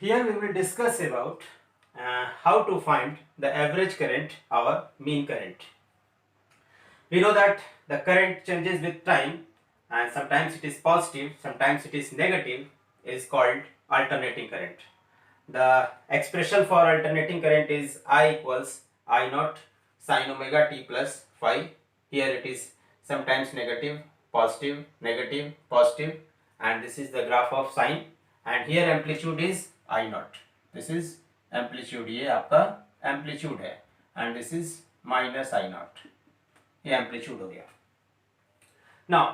Here we will discuss about how to find the average current or mean current. We know that the current changes with time and sometimes it is positive, sometimes it is negative, is called alternating current. The expression for alternating current is I equals I naught sine omega t plus phi. Here it is sometimes negative, positive, and this is the graph of sine, and here amplitude is I naught. This is amplitude, ये आपका amplitude है, and this is minus I naught. ये amplitude हो गया. Now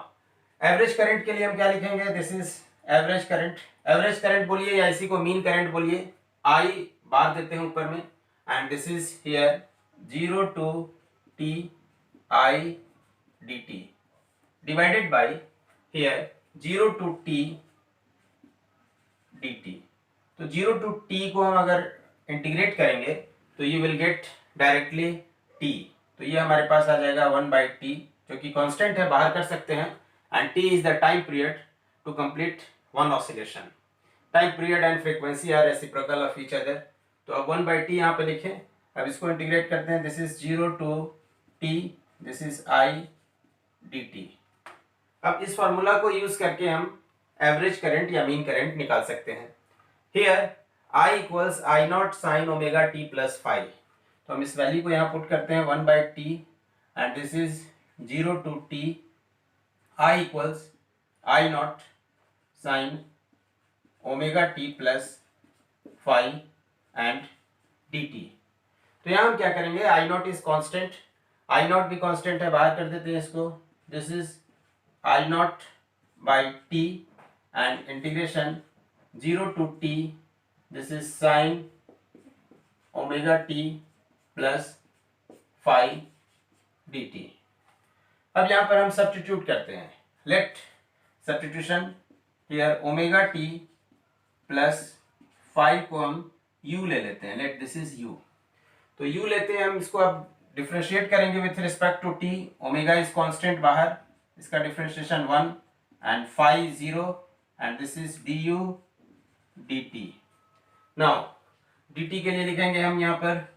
average current के लिए हम क्या लिखेंगे? This is average current. Average current बोलिए या इसी को मीन करंट बोलिए. आई बार देते हैं ऊपर में, and this is here 0 to t I dt divided by here 0 to t dt. तो 0 to t को हम अगर इंटीग्रेट करेंगे तो you will get directly t. तो ये हमारे पास आ जाएगा 1/t, जो कि कांस्टेंट है, बाहर कर सकते हैं. And t is the time period to complete one oscillation. Time period and frequency are reciprocal of each other. तो अब 1/t यहाँ पे लिखें. अब इसको इंटीग्रेट करते हैं. This is 0 to t, this is I dt. अब इस फॉर्मूला को यूज करके हम एवरेज करंट या मीन करंट निकाल सकते हैं. Here I equals I naught sine omega t plus five. तो हम इस वैल्यू को यहाँ पुट करते हैं 1/t, and this is 0 to t I equals I naught sine omega t plus five and dt. तो यहाँ हम क्या करेंगे? I naught is constant, I naught भी कांस्टेंट है, बाहर कर देते हैं इसको. This is I naught by t and integration 0 to t, this is sine omega t plus five dt. अब यहां पर हम सब्स्टिट्यूट करते हैं. Let substitution here omega t plus five को हम u ले लेते हैं. Let this is u. तो u लेते हैं हम, इसको अब डिफरेंशिएट करेंगे with respect to t. Omega is constant बाहर, इसका differentiation 1 and five 0, and this is du dt. Now dt के लिए लिखेंगे हम यहाँ पर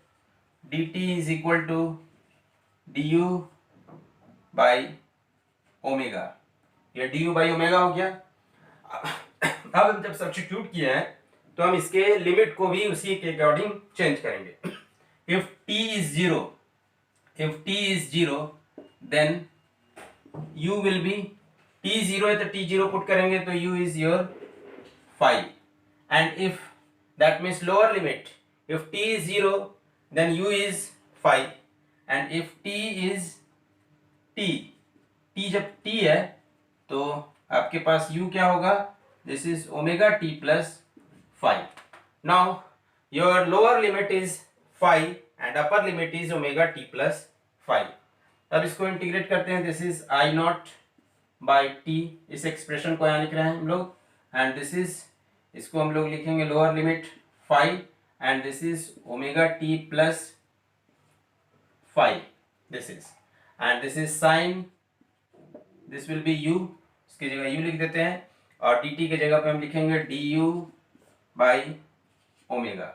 dt is equal to du by omega. ये du बाई ओमेगा हो गया. अब हम जब सब्स्टिट्यूट किए हैं तो हम इसके लिमिट को भी उसी के अकॉर्डिंग चेंज करेंगे. If t is 0 then u will be, t 0 है तो t 0 पुट करेंगे तो u is your 5. And if that means lower limit, if t is 0 then u is 5, and if t is t जब t है तो आपके पास u क्या होगा? This is omega t plus 5. Now your lower limit is 5 and upper limit is omega t plus 5. अब इसको integrate करते हैं. This is I naught by t. इस एक्सप्रेशन को यहाँ लिख रहे हैं हम लोग, एंड दिस इज, इसको हम लोग लिखेंगे lower limit 5, and this is omega t plus 5. This is, and this is sine, this will be u, इसकी जगह u लिख देते हैं, और dt की जगह पे हम लिखेंगे du बाई ओमेगा.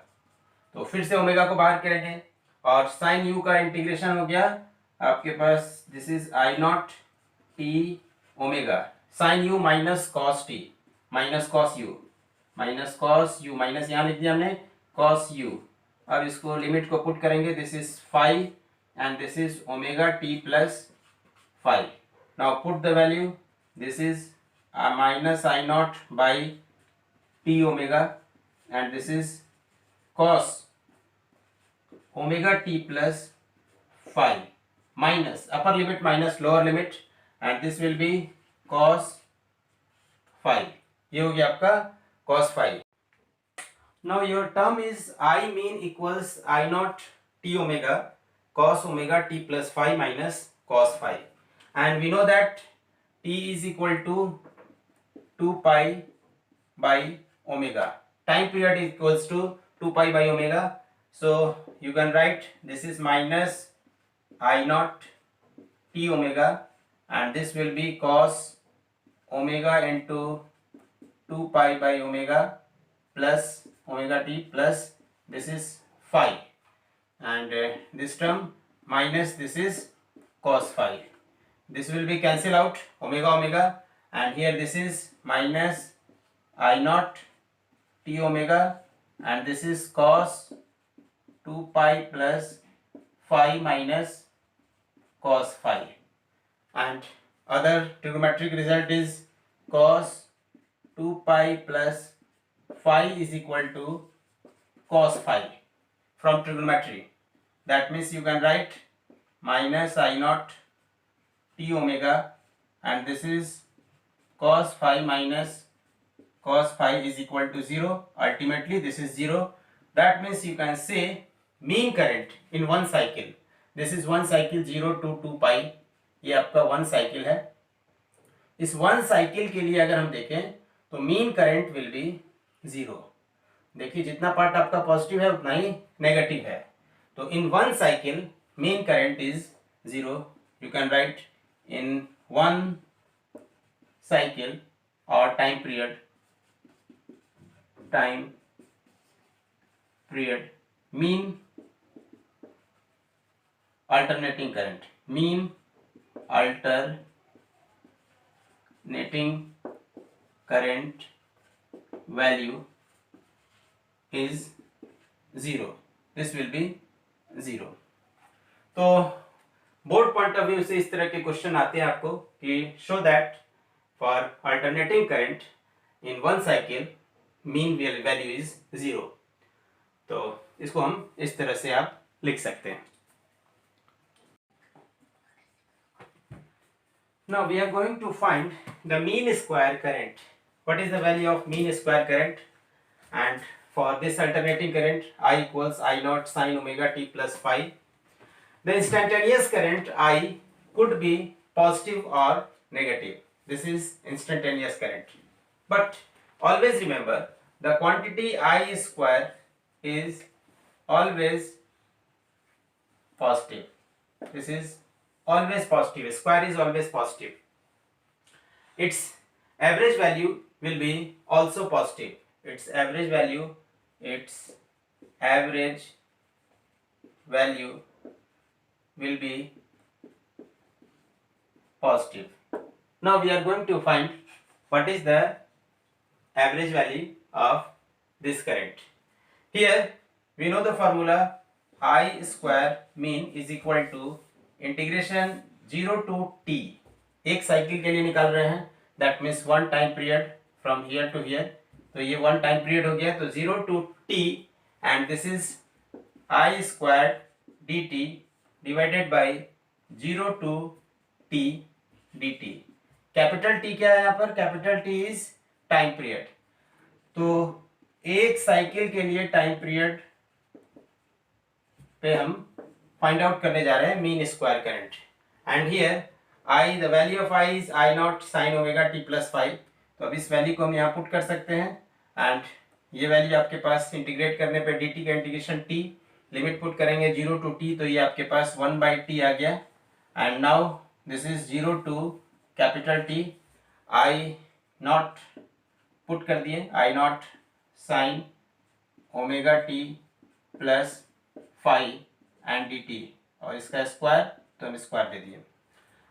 तो फिर से ओमेगा को बाहर करेंगे और साइन u का इंटीग्रेशन हो गया आपके पास. This is I naught t omega sine u minus cos t minus cos u, minus cos u, minus यहाँ लिख दिया हमने cos u. अब इसको लिमिट को पुट करेंगे. This is 5 and this is omega t plus 5. Now put the value. This is minus I naught by t omega, and this is cos omega t plus 5 minus upper limit minus lower limit, and this will be cos 5. ये हो गया आपका cos 5. Now your term is I mean equals I naught t omega cos omega t plus 5 minus cos 5, and we know that t is equal to 2 pi by omega. Time period equals to 2 pi by omega. So you can write this is minus I naught t omega, and this will be cos omega into 2 pi by omega plus omega t plus this is phi, and this term minus this is cos phi. This will be cancel out, omega omega, and here this is minus I naught t omega, and this is cos 2 pi plus phi minus cos phi, and other trigonometric result is cos 2 pi plus phi is equal to cos phi from trigonometry. That means you can write minus I naught t omega, and this is cos phi minus cos phi is equal to 0. Ultimately this is 0. That means you can say mean current in one cycle, this is one cycle 0 to 2 pi, ये आपका one cycle है. इस one cycle के लिए अगर हम देखें तो मीन करंट विल बी 0. देखिए जितना पार्ट आपका पॉजिटिव है उतना ही नेगेटिव है. तो in one cycle mean current is 0. You can write in one cycle और time period mean alternating current, mean alternating current value is 0. This will be 0. तो board point of view से इस तरह के क्वेश्चन आते हैं आपको कि show that for alternating current in one cycle mean value is 0. तो इसको हम इस तरह से आप लिख सकते हैं. Now we are going to find the mean square current. What is the value of mean square current? And for this alternating current, I equals I naught sin omega t plus phi. The instantaneous current I could be positive or negative. This is instantaneous current. But always remember, the quantity I square is always positive. This is always positive. Square is always positive. Its average value will be also positive. Its average value will be positive. Now we are going to find what is the average value of this current. Here we know the formula I square mean is equal to integration 0 to t. एक cycle के लिए निकाल रहे हैं, that means one time period from here to here. तो ये one time period हो गया. तो 0 to t and this is I square dt divided by 0 to t dt. Capital T क्या है यहाँ पर? Capital T is time period. तो एक साइकिल के लिए टाइम पीरियड पे हम फाइंड आउट करने जा रहे हैं mean square current. And here I, the value of I is I naught sine omega T plus 5. तो अब इस वैल्यू को हम यहाँ पुट कर सकते हैं एंड ये वैल्यू आपके पास इंटीग्रेट करने पे डी टी का इंटीग्रेशन टी, लिमिट पुट करेंगे 0 to t, तो ये आपके पास 1/t आ गया. And now this is 0 to capital T. I naught put कर दिए, I naught sine omega T plus 5 and D T, और इसका स्क्वायर तो हम स्क्वायर दे दिए.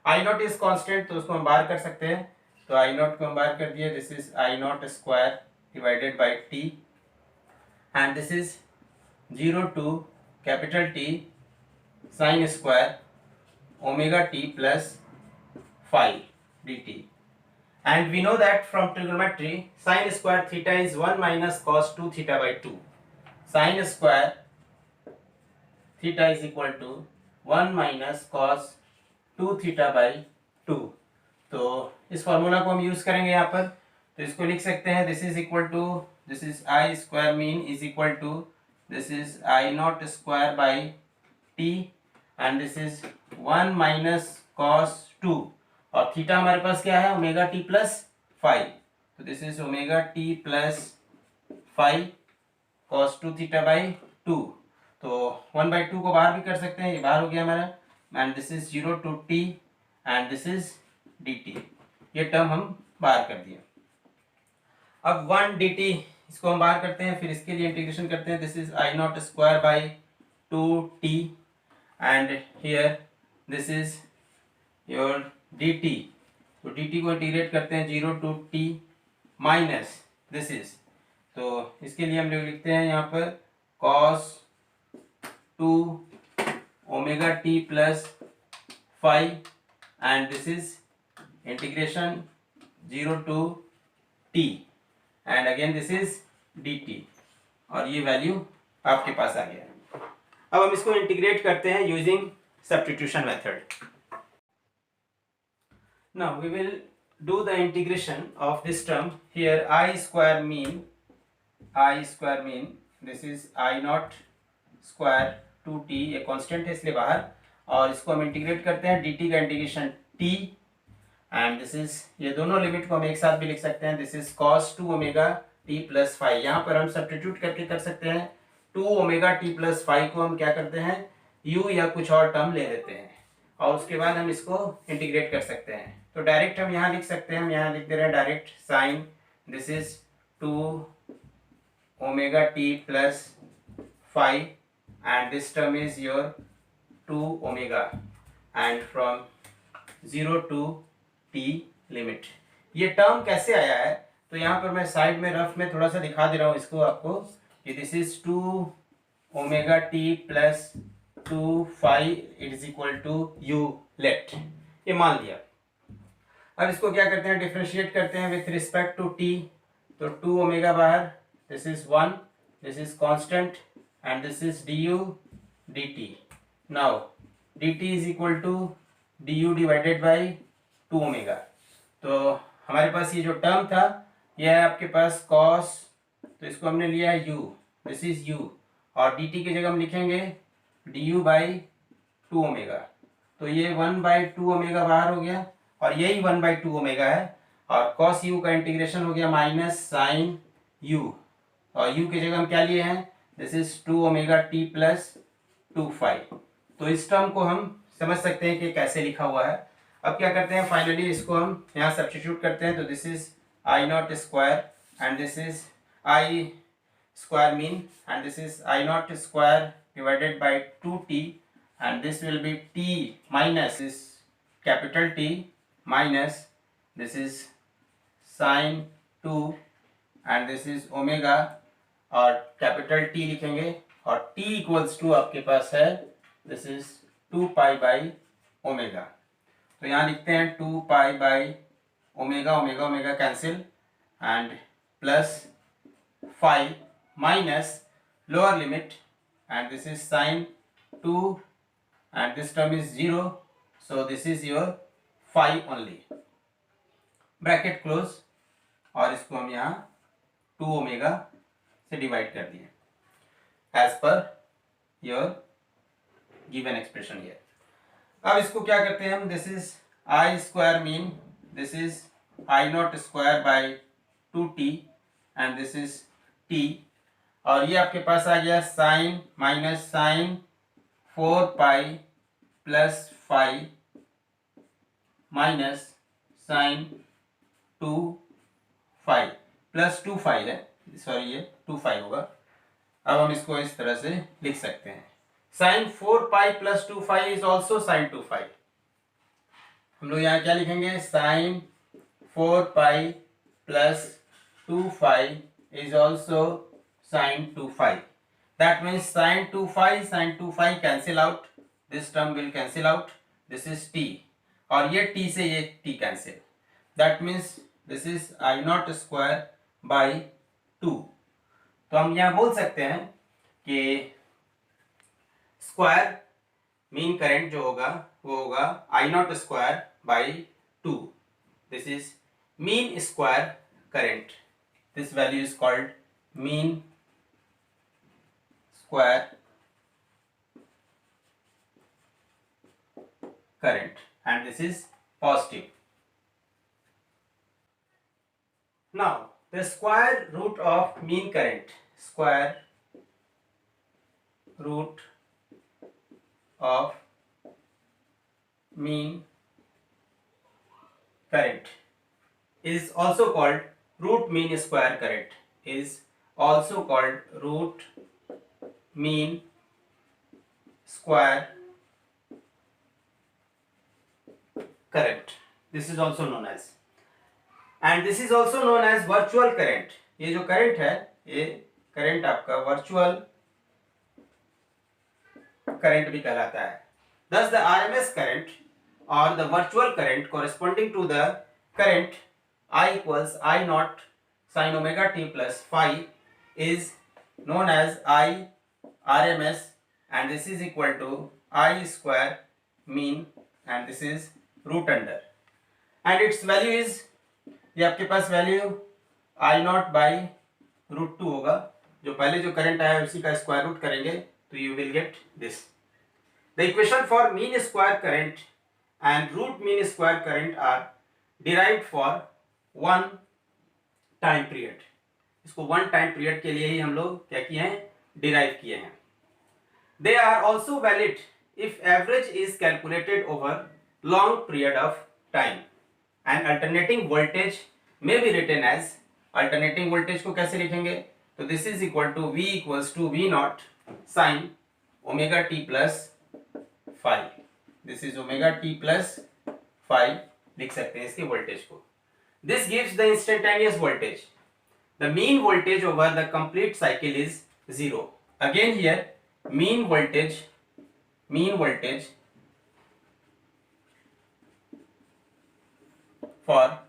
आई नॉट इज कांस्टेंट, तो उसको हम बाहर कर सकते हैं. तो आई नॉट को हम बाहर कर दिए. This is I naught square divided by T and this is 0 to capital T sine square omega T plus 5 D T. And we know that from trigonometry sine square theta is 1 minus cos 2 theta by 2. Sine square theta is equal to 1 minus cos 2 theta by 2. तो इस formula को हम use करेंगे यहाँ पर. तो इसको लिख सकते हैं, this is equal to, this is I square mean is equal to, this is I naught square by T and this is 1 minus cos 2, और थीटा हमारे पास क्या है? Omega T plus 5. तो this is omega T plus 5 cos 2 theta by 2. तो 1/2 को बाहर भी कर सकते हैं, ये बाहर हो गया हमारा. And this is 0 to t and this is dt. ये टर्म हम बाहर कर दिए. अब 1 dt इसको हम बाहर करते हैं, फिर इसके लिए इंटीग्रेशन करते हैं. This is I naught square by 2t and here this is your dt. तो dt को इंटीग्रेट करते हैं 0 to t minus this is, तो इसके लिए हम लोग लिखते हैं यहाँ पर cos 2 omega t plus 5 and this is integration 0 to t and again this is dt, और ये वैल्यू आपके पास आ गया. अब हम इसको इंटीग्रेट करते हैं using substitution method. Now we will do the integration of this term. Here I square mean this is I naught square 2t, ये कांस्टेंट है इसलिए बाहर, और इसको हम इंटीग्रेट करते हैं dt का integration t and this is, ये दोनों लिमिट को हम एक साथ भी लिख सकते हैं. This is cos 2 omega t plus 5. यहाँ पर हम सब्स्टिट्यूट करके कर सकते हैं 2 ओमेगा t प्लस 5 को हम क्या करते हैं u या कुछ और टर्म ले लेते हैं, और उसके बाद हम इसको इंटीग्रेट कर सकते हैं. तो डायरेक्ट हम यहाँ लिख सकते हैं, हम यहाँ लिख दे रहे हैं direct sine this is 2 omega t plus 5 and this term is your 2 omega and from 0 to t limit. ये टर्म कैसे आया है, तो यहाँ पर मैं साइड में रफ में थोड़ा सा दिखा दे रहा हूँ इसको आपको कि this is 2 omega t plus 2 5 it is equal to u let, ये मान लिया. अब इसको क्या करते हैं, डिफरेंशिएट करते हैं विथ रिस्पेक्ट टू t. तो 2 ओमेगा बाहर, this is 1, this is constant and this is du dt. now dt is equal to du divided by 2 omega. तो हमारे पास ये जो टर्म था ये है आपके पास cos, तो इसको हमने लिया है u, दिस इज u, और dt की जगह हम लिखेंगे du by 2 ओमेगा. तो ये 1 by 2 ओमेगा बाहर हो गया, और यही 1 by 2 ओमेगा है, और cos u का इंटीग्रेशन हो गया माइनस साइन u, और u की जगह हम क्या लिए हैं, this is 2 omega t plus 2 5. तो इस टर्म को हम समझ सकते हैं कि कैसे लिखा हुआ है. अब क्या करते हैं, फाइनली इसको हम यहाँ सब्स्टिट्यूट करते हैं. तो this is I naught square and this is I square mean and this is I naught square divided by 2t and this will be t minus is capital T minus this is sign 2 and this is omega, और capital T लिखेंगे, और T equals to आपके पास है this is 2 pi by omega. तो यहाँ लिखते हैं 2 pi by omega, omega omega cancel and plus 5 minus lower limit and this is sign 2 and this term is 0, so this is your 5 only, bracket close, और इसको हम यहाँ 2 omega से divide कर दिए as per your given expression here. अब इसको क्या करते हैं हम, this is I square mean this is I naught square by 2t and this is t, और ये आपके पास आ गया sine minus sine 4 pi plus 5 minus sine 2 5 plus 2 5 है, सॉरी ये 2 5 होगा. अब हम इसको इस तरह से लिख सकते हैं, sine 4 pi plus 2 5 is also sine 2 5. हम लोग यहाँ क्या लिखेंगे, sine 4 pi plus 2 5 is also sine 2 5. That means sine 2 5 cancel out, this term will cancel out, this is t, और ये t से ये t cancel. That means this is I naught square by 2. तो हम यहाँ बोल सकते हैं कि स्क्वायर मीन करंट जो होगा वो होगा I naught square by 2. This is mean square current, this value is called mean square current and this is positive. Now the square root of mean current, square root of mean current is also called root mean square current, is also called root mean square current. This is also known as, and this is also known as virtual current. ये जो current है, ये current आपका virtual current भी कहलाता है. Thus the RMS current or the virtual current corresponding to the current I equals I naught sin omega t plus phi is known as I RMS, and this is equal to I square mean, and this is root under, and its value is, ये आपके पास value I naught by root two होगा. जो पहले जो current आया उसी का स्क्वायर रूट करेंगे तो you will get this. The equation for mean square current and root mean square current are derived for one time period. इसको वन टाइम पीरियड के लिए ही हम लोग क्या किए हैं, डिराइव किए हैं. They are also valid if average is calculated over long period of time. And alternating voltage may be written as, alternating voltage को कैसे लिखेंगे, तो this is equal to V equals to V naught sin omega t plus phi. This is omega t plus phi लिख सकते हैं इसके voltage को. This gives the instantaneous voltage. The mean voltage over the complete cycle is 0. Again here mean voltage for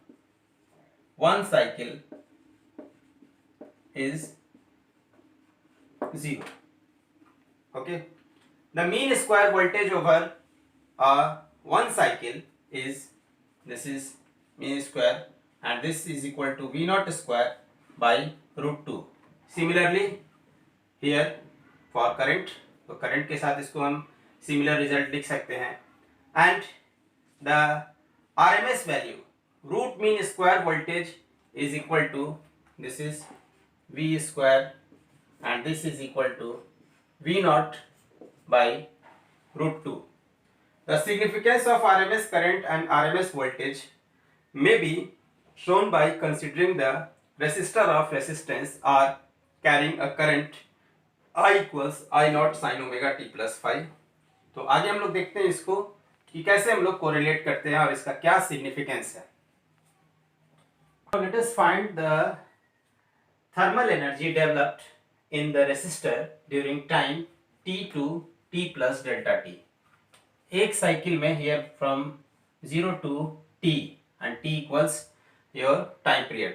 one cycle is 0. Okay, the mean square voltage over one cycle is, this is mean square, and this is equal to V naught square by root 2. Similarly here for current, तो current के साथ इसको हम similar result लिख सकते हैं. And the RMS value root mean square voltage is equal to, this is V square, and this is equal to V naught by root 2. The significance of RMS current and RMS voltage may be shown by considering the resistor of resistance or carrying a current I equals I naught sin omega t plus phi. तो आगे हम लोग देखते हैं इसको कि कैसे हम लोग कोरिलेट करते हैं और इसका क्या सिग्निफिकेंस है. Now let us find the thermal energy developed in the resistor during time t to t plus delta t. एक साइकिल में here from 0 to t and t equals your time period.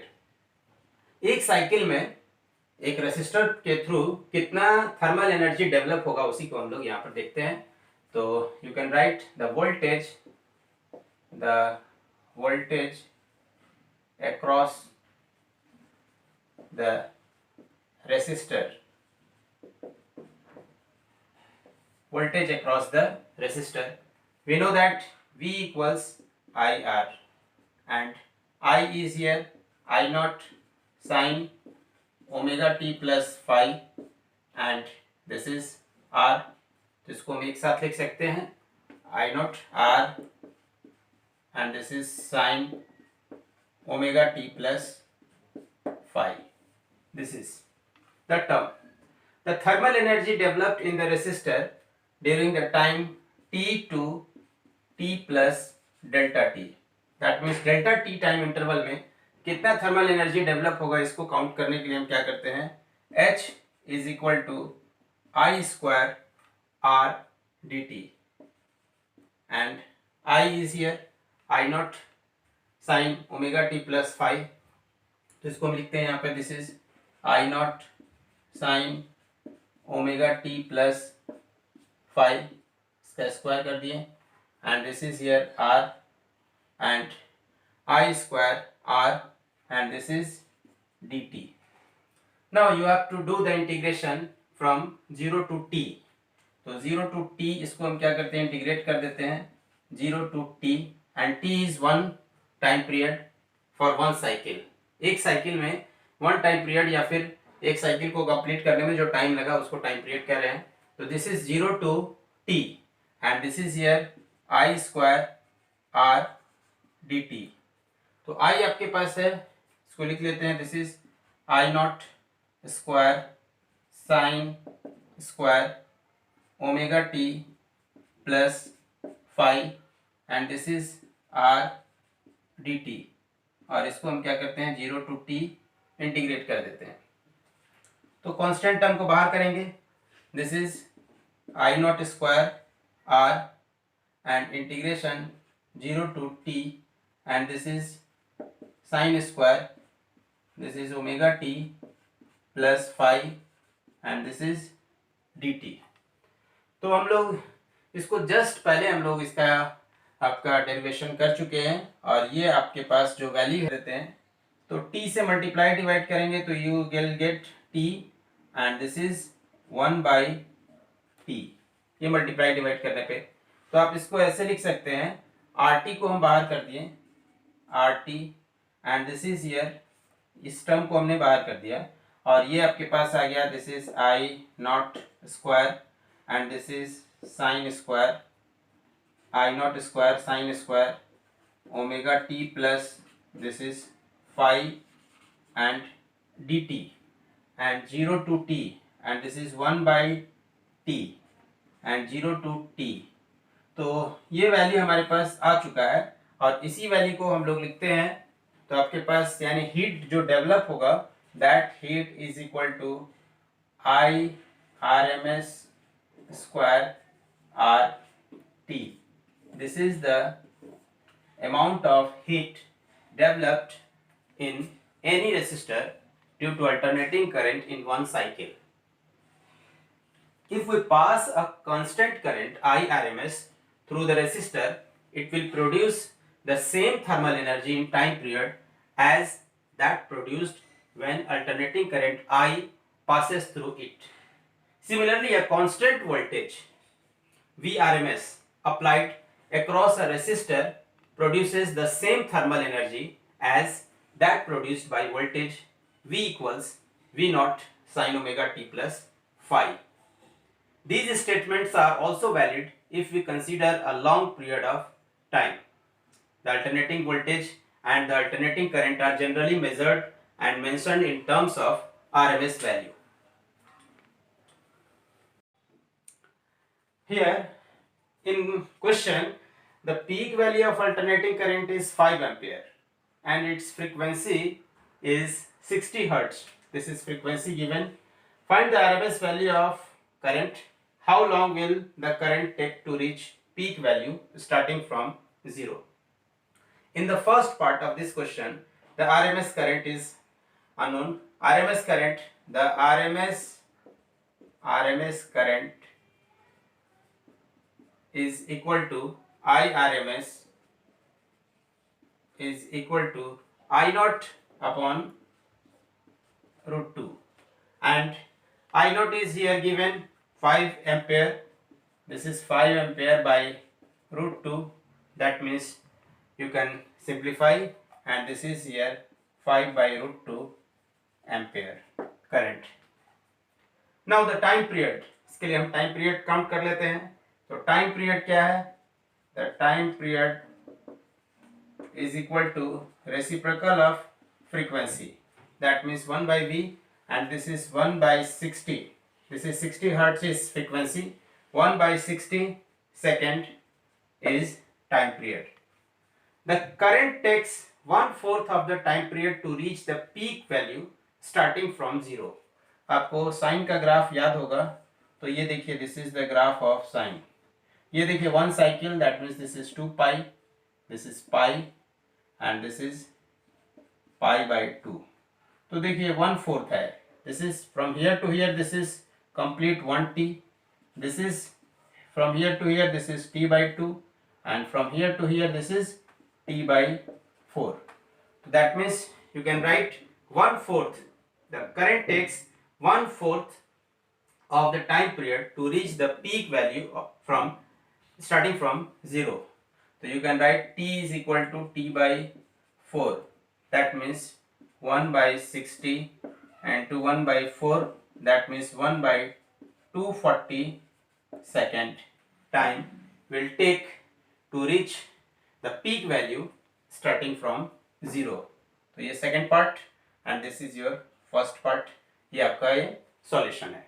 एक cycle में एक resistor के through कितना thermal energy develop होगा उसी को हम लोग यहाँ पर देखते हैं. तो you can write the voltage across the resistor. Voltage across the resistor. We know that V equals IR, and I is here I naught sin omega t plus phi, and this is R. तो इसको हम एक साथ लिख सकते हैं I naught R, and this is sin omega t plus phi. This is the term. The thermal energy developed in the resistor during the time t to t plus delta t. That means delta t time interval में कितना thermal energy develop होगा, इसको count करने के लिए हम क्या करते हैं, H is equal to I square R dt, and I is here I naught sin omega t plus phi. तो इसको हम लिखते हैं यहाँ पे, this is I naught sin omega t plus phi, इसका स्क्वायर कर दिए, and this is here R and I square R, and this is dt. Now you have to do the integration from 0 to t. तो 0 to t इसको हम क्या करते हैं, integrate कर देते हैं 0 to t, and t is one time period for one cycle. एक साइकिल में वन टाइम पीरियड या फिर एक साइकिल को कंप्लीट करने में जो टाइम लगा उसको टाइम पीरियड कह रहे हैं. तो this is 0 to t, and this is here I square R dt. तो I आपके पास है, इसको लिख लेते हैं, this is I naught square sine square omega T plus phi and this is R D T, और इसको हम क्या करते हैं 0 to t इंटीग्रेट कर देते हैं। तो कांस्टेंट टर्म को बाहर करेंगे, this is I naught square R and integration 0 to t and this is sine square, this is omega T plus phi and this is D T. तो हम लोग इसको जस्ट पहले हम लोग इसका आपका डेरिवेशन कर चुके हैं, और ये आपके पास जो वैल्यू देते हैं तो t से मल्टीप्लाई डिवाइड करेंगे तो you will gate t and this is 1/t। ये मल्टीप्लाई डिवाइड करने पे तो आप इसको ऐसे लिख सकते हैं, rt को हम बाहर कर दिए rt and this is here, इस टर्म को हमने बाहर कर दिया, और ये आपके पास आ गया this is I naught square and this is sine square I naught square sine square omega T plus this is phi and D T and 0 to t and this is 1/t and 0 to t। तो ये value हमारे पास आ चुका है, और इसी value को हम लोग लिखते हैं तो आपके पास यानी हीट जो डेवलप होगा that heat is equal to I R M S square R T. This is the amount of heat developed in any resistor due to alternating current in one cycle. If we pass a constant current IRMS through the resistor, it will produce the same thermal energy in time period as that produced when alternating current I passes through it. Similarly, a constant voltage VRMS applied across a resistor produces the same thermal energy as that produced by voltage V equals V naught sin omega t plus phi. These statements are also valid if we consider a long period of time. The alternating voltage and the alternating current are generally measured and mentioned in terms of RMS value. Here in question, the peak value of alternating current is 5 ampere and its frequency is 60 hertz. This is frequency given. Find the RMS value of current. How long will the current take to reach peak value starting from 0? In the first part of this question, the RMS current is unknown. RMS current, the RMS current is equal to IRMS is equal to I naught upon root 2, and I naught is here given 5 ampere. This is 5 ampere by root 2, that means you can simplify, and this is here 5 by root 2 ampere current. Now the time period, इसके लिए हम time period count कर लेते हैं। तो time period क्या है, the time period is equal to reciprocal of frequency, that means 1 by V, and this is 1 by 60, this is 60 hertz is frequency, 1 by 60 second is time period. The current takes 1/4 of the time period to reach the peak value starting from 0. आपको sign का graph याद होगा, तो ये देखिए this is the graph of sine. ये देखिए 1 cycle, that means this is 2 pi, this is pi and this is pi by 2। तो देखिए 1/4 है, this is from here to here, this is complete 1t, this is from here to here, this is t by 2, and from here to here this is t by 4. So that means you can write 1/4, the current takes 1/4 of the time period to reach the peak value from starting from 0. So you can write t is equal to t by 4, that means 1 by 60, and to 1 by 4, that means 1 by 240 second time will take to reach the peak value starting from 0. So ये second part and this is your first part. ये आपका ये solution है।